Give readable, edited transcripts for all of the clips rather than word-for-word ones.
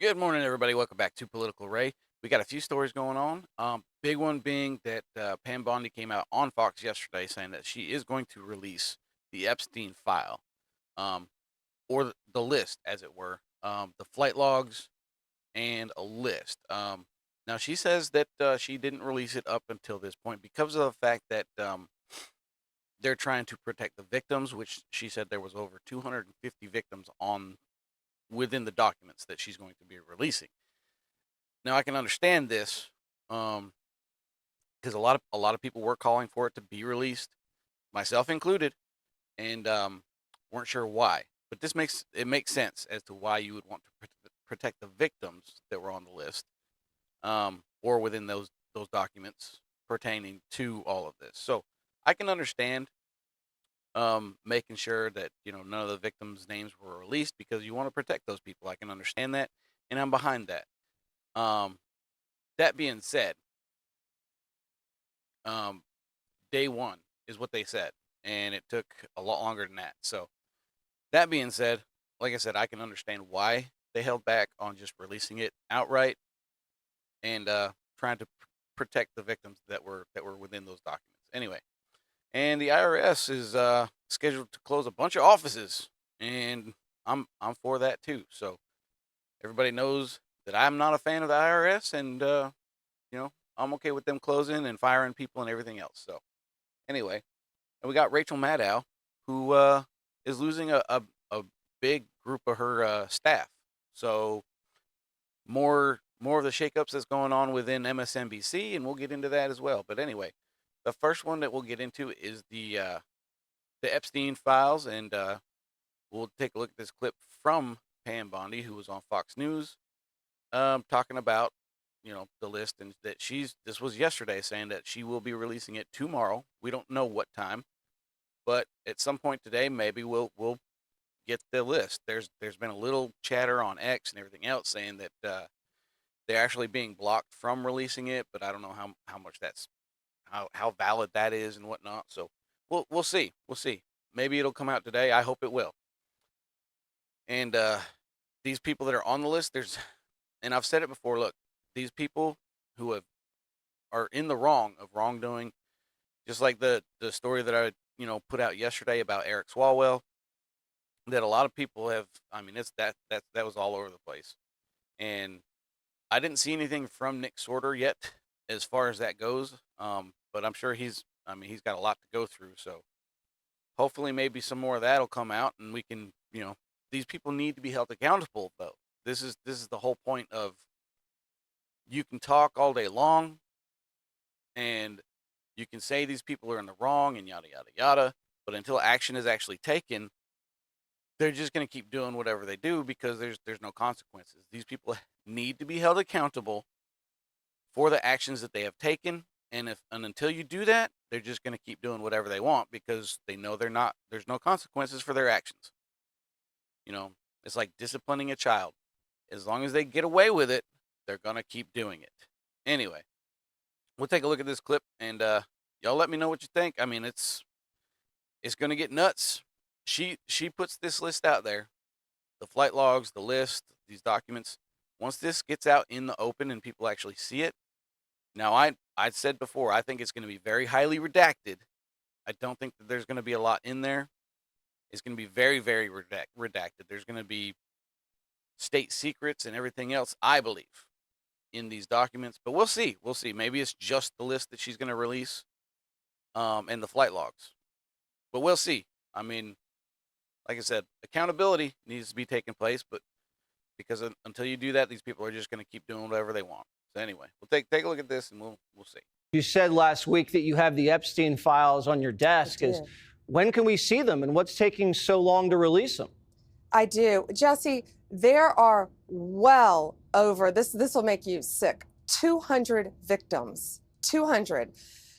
Good morning, everybody. Welcome back to Political Ray. We got a few stories going on. Big one being that Pam Bondi came out on Fox yesterday saying that she is going to release the Epstein file, um, or the list, as it were, the flight logs and a list. Now she says that she didn't release it up until this point because of the fact that they're trying to protect the victims, which she said there was over 250 victims on within the documents that she's going to be releasing. Now I can understand this, because a lot of people were calling for it to be released, myself included, and weren't sure why. But it makes sense as to why you would want to protect the victims that were on the list, or within those documents pertaining to all of this. So I can understand making sure that none of the victims' names were released because you want to protect those people. I can understand that, and I'm behind that. Um, that being said, um, day one is what they said, and it took a lot longer than that. So that being said, like I said, I can understand why they held back on just releasing it outright and trying to protect the victims that were within those documents. Anyway, and the IRS is scheduled to close a bunch of offices, and I'm for that too. So everybody knows that I'm not a fan of the IRS, and I'm okay with them closing and firing people and everything else. So anyway, and we got Rachel Maddow, who is losing a big group of her staff. So more of the shakeups that's going on within MSNBC, and we'll get into that as well. But anyway, the first one that we'll get into is the Epstein files, and we'll take a look at this clip from Pam Bondi, who was on Fox News, talking about the list, and that this was yesterday, saying that she will be releasing it tomorrow. We don't know what time, but at some point today, maybe we'll get the list. There's been a little chatter on X and everything else saying that they're actually being blocked from releasing it, but I don't know how much that's how valid that is and whatnot. So we'll see. We'll see. Maybe it'll come out today. I hope it will. And these people that are on the list, and I've said it before. Look, these people who are in the wrong of wrongdoing, just like the story that I put out yesterday about Eric Swalwell, that a lot of people have. I mean, it's that was all over the place, and I didn't see anything from Nick Sorter yet as far as that goes. But I'm sure he's got a lot to go through. So hopefully, maybe some more of that'll come out, and we can, these people need to be held accountable. Though this is the whole point of, you can talk all day long, and you can say these people are in the wrong and yada yada yada, but until action is actually taken, they're just going to keep doing whatever they do because there's no consequences. These people need to be held accountable for the actions that they have taken, and until you do that, they're just going to keep doing whatever they want because they know there's no consequences for their actions. It's like disciplining a child. As long as they get away with it, they're going to keep doing it. Anyway, we'll take a look at this clip, and y'all let me know what you think. I mean, it's going to get nuts. She puts this list out there, the flight logs, the list, these documents. Once this gets out in the open and people actually see it, now I said before, I think it's going to be very highly redacted. I don't think that there's going to be a lot in there. It's going to be very, very redacted. There's going to be state secrets and everything else, I believe, in these documents. But we'll see. We'll see. Maybe it's just the list that she's going to release, and the flight logs. But we'll see. I mean, like I said, accountability needs to be taking place, but because until you do that, these people are just going to keep doing whatever they want. So anyway, we'll take a look at this, and we'll see. You said last week that you have the Epstein files on your desk. When can we see them, and what's taking so long to release them? I do. Jesse, there are well over, this will make you sick, 200 victims. 200.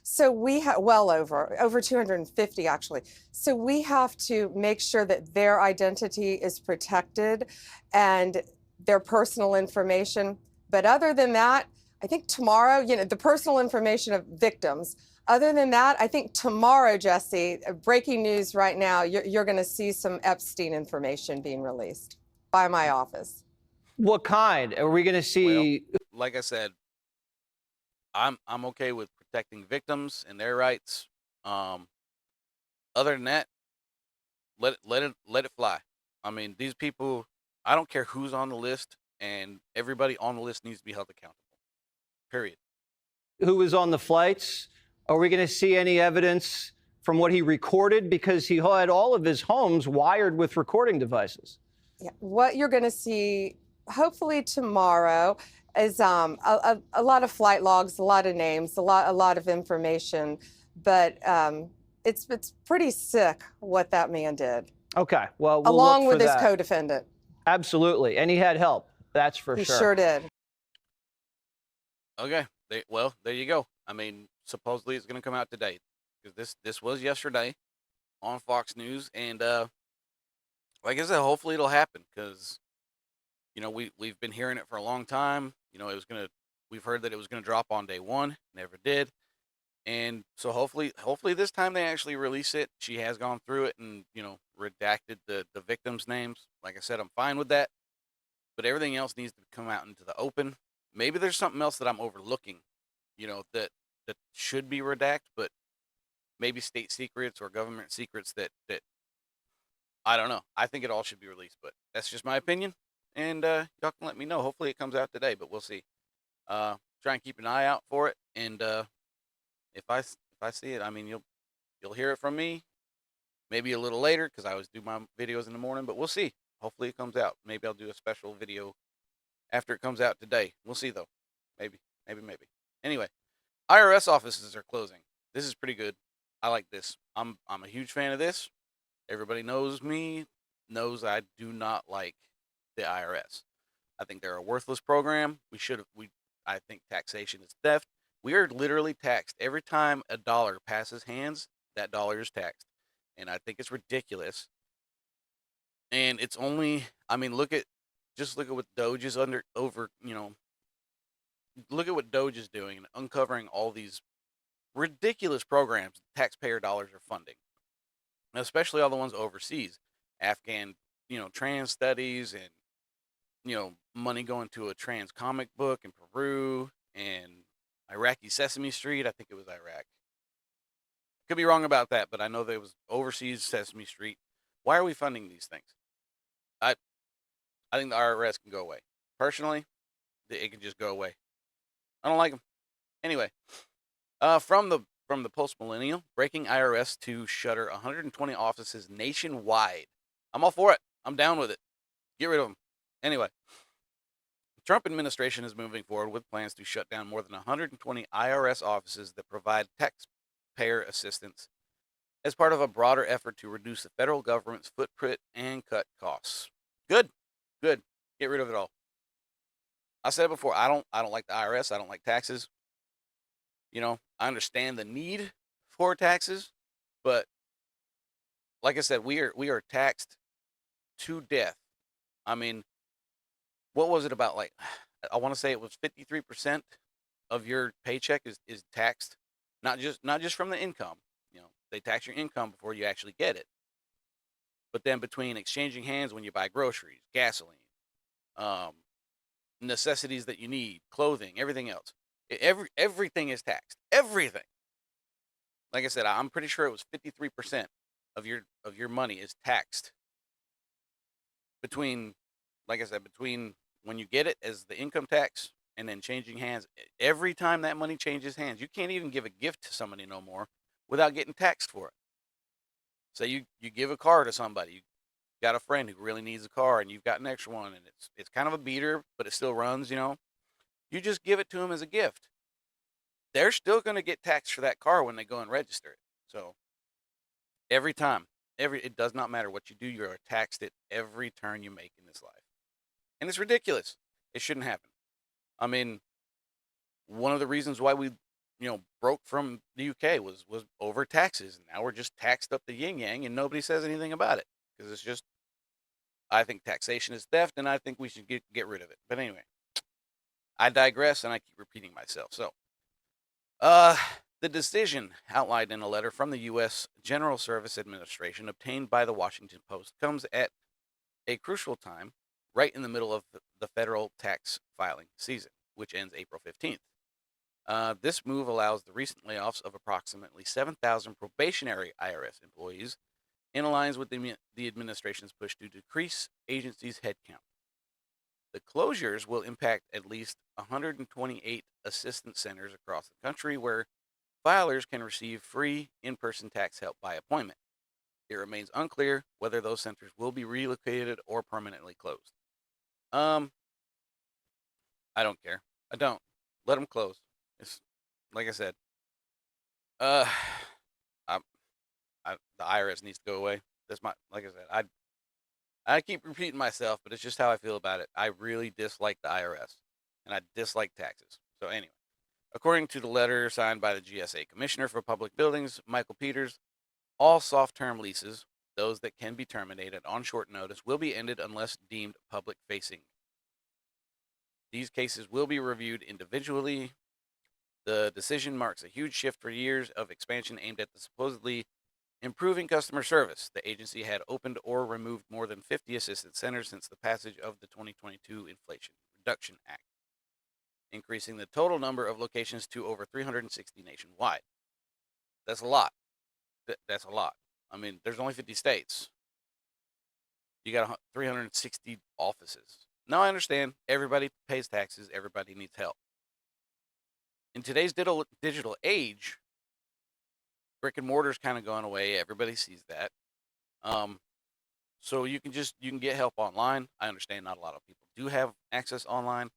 So we have well over 250 actually. So we have to make sure that their identity is protected and their personal information. But other than that, I think tomorrow, the personal information of victims. Other than that, I think tomorrow, Jesse, breaking news right now, you're going to see some Epstein information being released by my office. What kind? Are we going to see? Like I said, I'm okay with protecting victims and their rights. Other than that, let it fly. I mean, these people, I don't care who's on the list, and everybody on the list needs to be held accountable. Period. Who was on the flights? Are we going to see any evidence from what he recorded? Because he had all of his homes wired with recording devices. Yeah. What you're going to see, hopefully tomorrow, is a lot of flight logs, a lot of names, a lot of information, but it's pretty sick what that man did. Okay, well, we'll along look for with his that. co-defendant. Absolutely, and he had help. That's for He sure. sure did. Okay. Well, there you go. I mean, supposedly it's going to come out today, because this was yesterday on Fox News, and like I said, hopefully it'll happen, because we've been hearing it for a long time. We've heard that it was gonna drop on day one, never did, and so hopefully this time they actually release it. She has gone through it and redacted the victims' names. Like I said, I'm fine with that, but everything else needs to come out into the open. Maybe there's something else that I'm overlooking, that should be redacted, but maybe state secrets or government secrets that I don't know. I think it all should be released, but that's just my opinion. And y'all can let me know. Hopefully it comes out today, but we'll see. Try and keep an eye out for it, and if I see it, I mean you'll hear it from me. Maybe a little later, because I always do my videos in the morning, but we'll see. Hopefully it comes out. Maybe I'll do a special video after it comes out today. We'll see though. Maybe. Anyway, IRS offices are closing. This is pretty good. I like this. I'm a huge fan of this. Everybody knows me, knows I do not like the IRS. I think they're a worthless program. I think taxation is theft. We are literally taxed every time a dollar passes hands. That dollar is taxed, and I think it's ridiculous. And it's only, I mean, look at what Doge is look at what Doge is doing and uncovering all these ridiculous programs taxpayer dollars are funding, especially all the ones overseas, Afghan, trans studies, and money going to a trans comic book in Peru, and Iraqi Sesame Street. I think it was Iraq. Could be wrong about that, but I know there was overseas Sesame Street. Why are we funding these things? I think the IRS can go away. Personally, it can just go away. I don't like them. Anyway, from the post-millennial, breaking IRS to shutter 120 offices nationwide. I'm all for it. I'm down with it. Get rid of them. Anyway, the Trump administration is moving forward with plans to shut down more than 120 IRS offices that provide taxpayer assistance as part of a broader effort to reduce the federal government's footprint and cut costs. Good. Get rid of it all. I said it before, I don't like the IRS. I don't like taxes. I understand the need for taxes, but like I said, we are taxed to death. I mean, what was it about? Like, I want to say it was 53% of your paycheck is taxed, not just from the income. They tax your income before you actually get it. But then between exchanging hands when you buy groceries, gasoline, necessities that you need, clothing, everything else, everything is taxed. Everything. Like I said, I'm pretty sure it was 53% of your money is taxed between, like I said, between when you get it as the income tax and then changing hands. Every time that money changes hands, you can't even give a gift to somebody no more without getting taxed for it. Say you give a car to somebody, you got a friend who really needs a car, and you've got an extra one, and it's kind of a beater, but it still runs. You just give it to them as a gift. They're still going to get taxed for that car when they go and register it. So every time, it does not matter what you do, you are taxed at every turn you make in this life, and it's ridiculous. It shouldn't happen. I mean, one of the reasons why we broke from the UK was over taxes, and now we're just taxed up the yin yang, and nobody says anything about it, because it's just, I think taxation is theft, and I think we should get rid of it. But anyway, I digress, and I keep repeating myself. So, the decision outlined in a letter from the U.S. General Service Administration obtained by the Washington Post comes at a crucial time, right in the middle of the federal tax filing season, which ends April 15th. This move allows the recent layoffs of approximately 7,000 probationary IRS employees and aligns with the administration's push to decrease agencies' headcount. The closures will impact at least 128 assistance centers across the country where filers can receive free in-person tax help by appointment. It remains unclear whether those centers will be relocated or permanently closed. I don't care. I don't. Let them close. It's like I said. Uh, I, the IRS needs to go away. That's my, like I said. I keep repeating myself, but it's just how I feel about it. I really dislike the IRS, and I dislike taxes. So anyway, according to the letter signed by the GSA Commissioner for Public Buildings, Michael Peters, all soft-term leases, those that can be terminated on short notice, will be ended unless deemed public-facing. These cases will be reviewed individually. The decision marks a huge shift for years of expansion aimed at the supposedly improving customer service. The agency had opened or removed more than 50 assistance centers since the passage of the 2022 Inflation Reduction Act, increasing the total number of locations to over 360 nationwide. That's a lot. That's a lot. I mean, there's only 50 states. You got 360 offices. Now I understand everybody pays taxes, everybody needs help. In today's digital age, brick and mortar's kind of gone away. Everybody sees that. So you can get help online. I understand not a lot of people do have access online,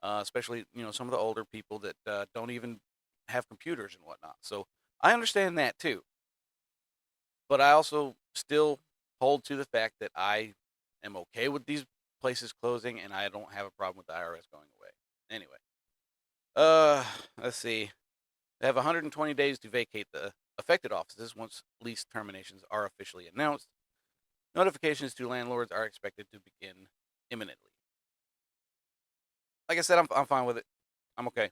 especially some of the older people that don't even have computers and whatnot. So I understand that too. But I also still hold to the fact that I am okay with these places closing, and I don't have a problem with the IRS going away. Anyway, let's see. They have 120 days to vacate the affected offices once lease terminations are officially announced. Notifications to landlords are expected to begin imminently. Like I said, I'm fine with it. I'm okay.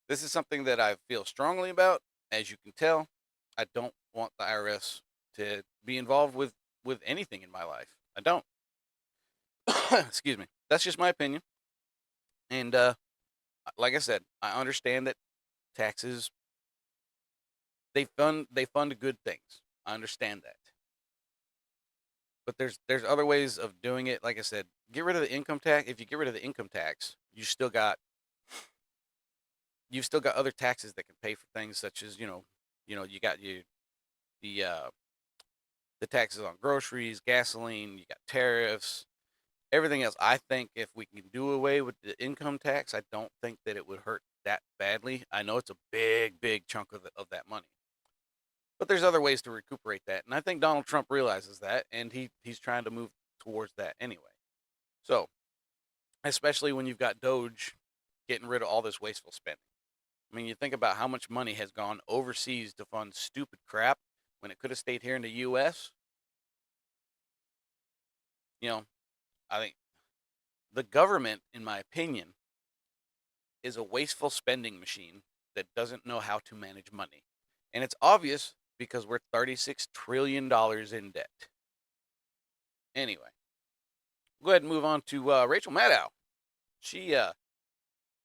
This is something that I feel strongly about. As you can tell, I don't want the IRS to be involved with anything in my life. I don't. Excuse me. That's just my opinion. And like I said, I understand that taxes they fund good things. I understand that. But there's other ways of doing it. Like I said, get rid of the income tax. If you get rid of the income tax, you've still got other taxes that can pay for things such as you got the taxes on groceries, gasoline, you got tariffs, everything else. I think if we can do away with the income tax, I don't think that it would hurt that badly. I know it's a big chunk of that money. But there's other ways to recuperate that, and I think Donald Trump realizes that, and he's trying to move towards that anyway. So, especially when you've got Doge getting rid of all this wasteful spending. I mean, you think about how much money has gone overseas to fund stupid crap when it could have stayed here in the U.S. I think the government, in my opinion, is a wasteful spending machine that doesn't know how to manage money. And it's obvious because we're $36 trillion in debt. Anyway, go ahead and move on to Rachel Maddow. She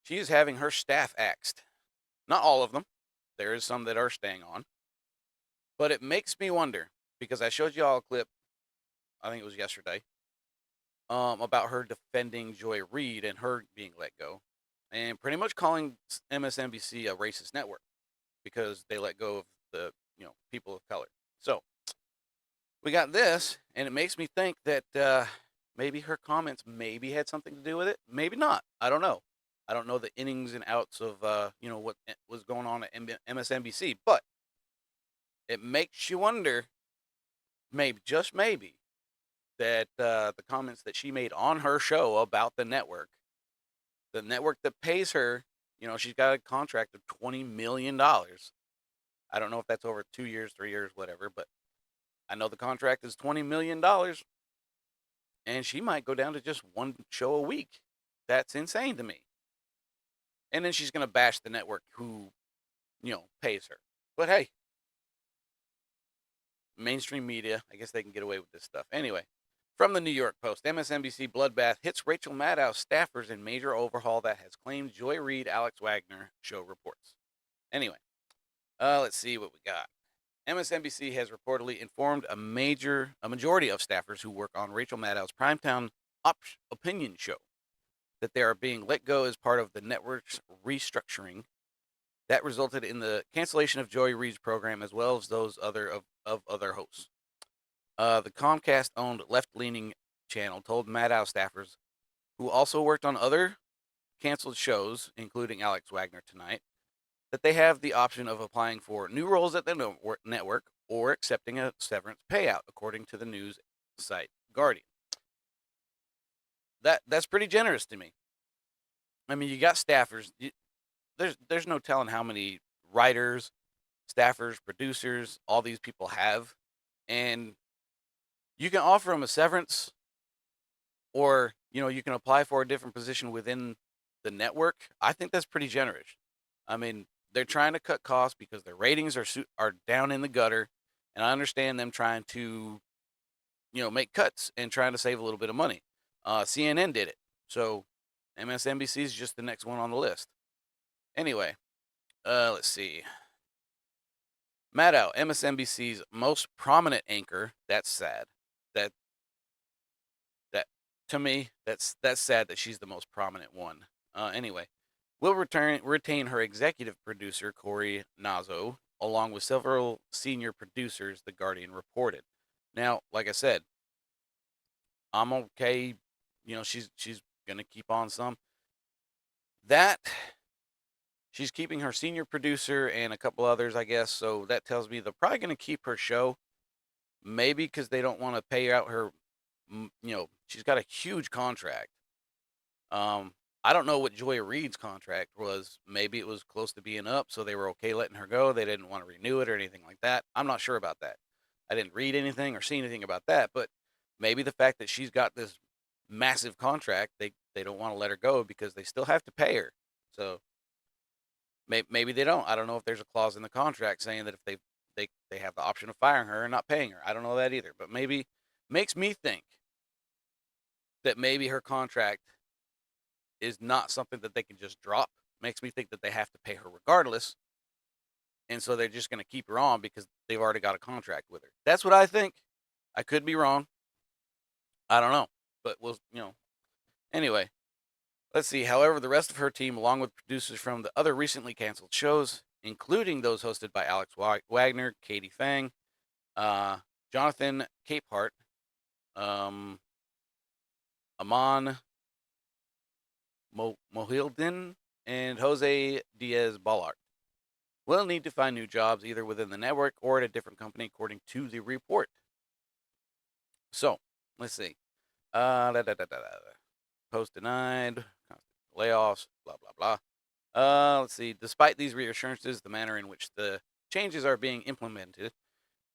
is having her staff axed. Not all of them. There is some that are staying on. But it makes me wonder, because I showed you all a clip, I think it was yesterday, about her defending Joy Reid and her being let go, and pretty much calling MSNBC a racist network because they let go of the people of color. So we got this, and it makes me think that maybe her comments maybe had something to do with it, maybe not. I don't know. I don't know the innings and outs of what was going on at MSNBC, but it makes you wonder, maybe just maybe, that the comments that she made on her show about the network that pays her, she's got a contract of $20 million. I don't know if that's over 2 years, 3 years, whatever, but I know the contract is $20 million, and she might go down to just one show a week. That's insane to me. And then she's going to bash the network who, pays her. But hey, mainstream media, I guess they can get away with this stuff. Anyway, From the New York Post, MSNBC bloodbath hits Rachel Maddow staffers in major overhaul that has claimed Joy Reid, Alex Wagner show reports. Anyway, let's see what we got. MSNBC has reportedly informed a majority of staffers who work on Rachel Maddow's primetime opinion show that they are being let go as part of the network's restructuring that resulted in the cancellation of Joy Reid's program as well as those of other hosts. The Comcast-owned left-leaning channel told Maddow staffers, who also worked on other canceled shows, including Alex Wagner Tonight, that they have the option of applying for new roles at the network or accepting a severance payout, according to the news site Guardian. That's pretty generous to me. I mean, you got staffers. There's no telling how many writers, staffers, producers, all these people have, and you can offer them a severance, or you can apply for a different position within the network. I think that's pretty generous. I mean, they're trying to cut costs because their ratings are down in the gutter, and I understand them trying to make cuts and trying to save a little bit of money. CNN did it, so MSNBC is just the next one on the list. Anyway, let's see. Maddow, MSNBC's most prominent anchor. That's sad. That to me, that's sad that she's the most prominent one. Anyway, will retain her executive producer Corey Nazo, along with several senior producers. The Guardian reported. Now, like I said, I'm okay. She's gonna keep on some. That she's keeping her senior producer and a couple others, I guess. So that tells me they're probably gonna keep her show. Maybe because they don't want to pay out her. She's got a huge contract. I don't know what Joy Reid's contract was. Maybe it was close to being up, so they were okay letting her go. They didn't want to renew it or anything like that. I'm not sure about that. I didn't read anything or see anything about that, but maybe the fact that she's got this massive contract, they don't want to let her go because they still have to pay her. So maybe they don't. I don't know if there's a clause in the contract saying that if they have the option of firing her and not paying her. I don't know that either, but maybe makes me think that maybe her contract is not something that they can just drop. Makes me think that they have to pay her regardless. And so they're just going to keep her on because they've already got a contract with her. That's what I think. I could be wrong. I don't know. But anyway, let's see. However, the rest of her team, along with producers from the other recently canceled shows, including those hosted by Alex Wagner, Katie Fang, Jonathan Capehart, Aman Mohildin, and Jose Diaz-Balart, will need to find new jobs either within the network or at a different company, according to the report. So, let's see. Post denied, layoffs, blah, blah, blah. Let's see. Despite these reassurances, the manner in which the changes are being implemented,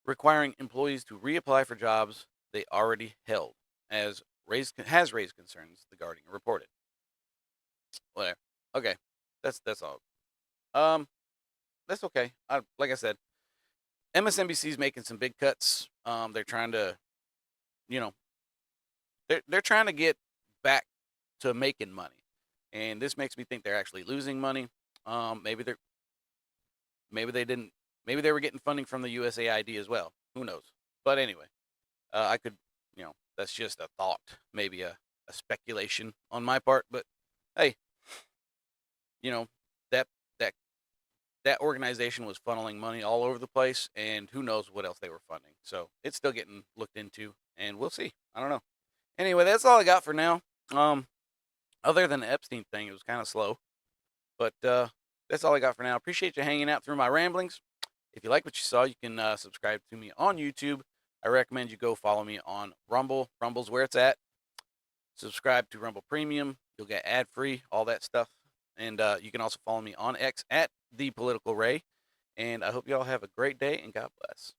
requiring employees to reapply for jobs they already held, has raised concerns, the Guardian reported. Whatever. Okay. That's all. That's okay. Like I said, MSNBC's making some big cuts. They're trying to, they're trying to get back to making money, and this makes me think they're actually losing money. Maybe they didn't. Maybe they were getting funding from the USAID as well. Who knows? But anyway, I could, that's just a thought, maybe a speculation on my part. But hey, that that organization was funneling money all over the place, and who knows what else they were funding. So it's still getting looked into, and we'll see. I don't know. Anyway, that's all I got for now. Other than the Epstein thing, it was kind of slow, but that's all I got for now. Appreciate you hanging out through my ramblings. If you like what you saw, you can subscribe to me on YouTube. I recommend you go follow me on Rumble. Rumble's where it's at. Subscribe to Rumble Premium. You'll get ad-free, all that stuff. And you can also follow me on X at ThePoliticalRay. And I hope you all have a great day, and God bless.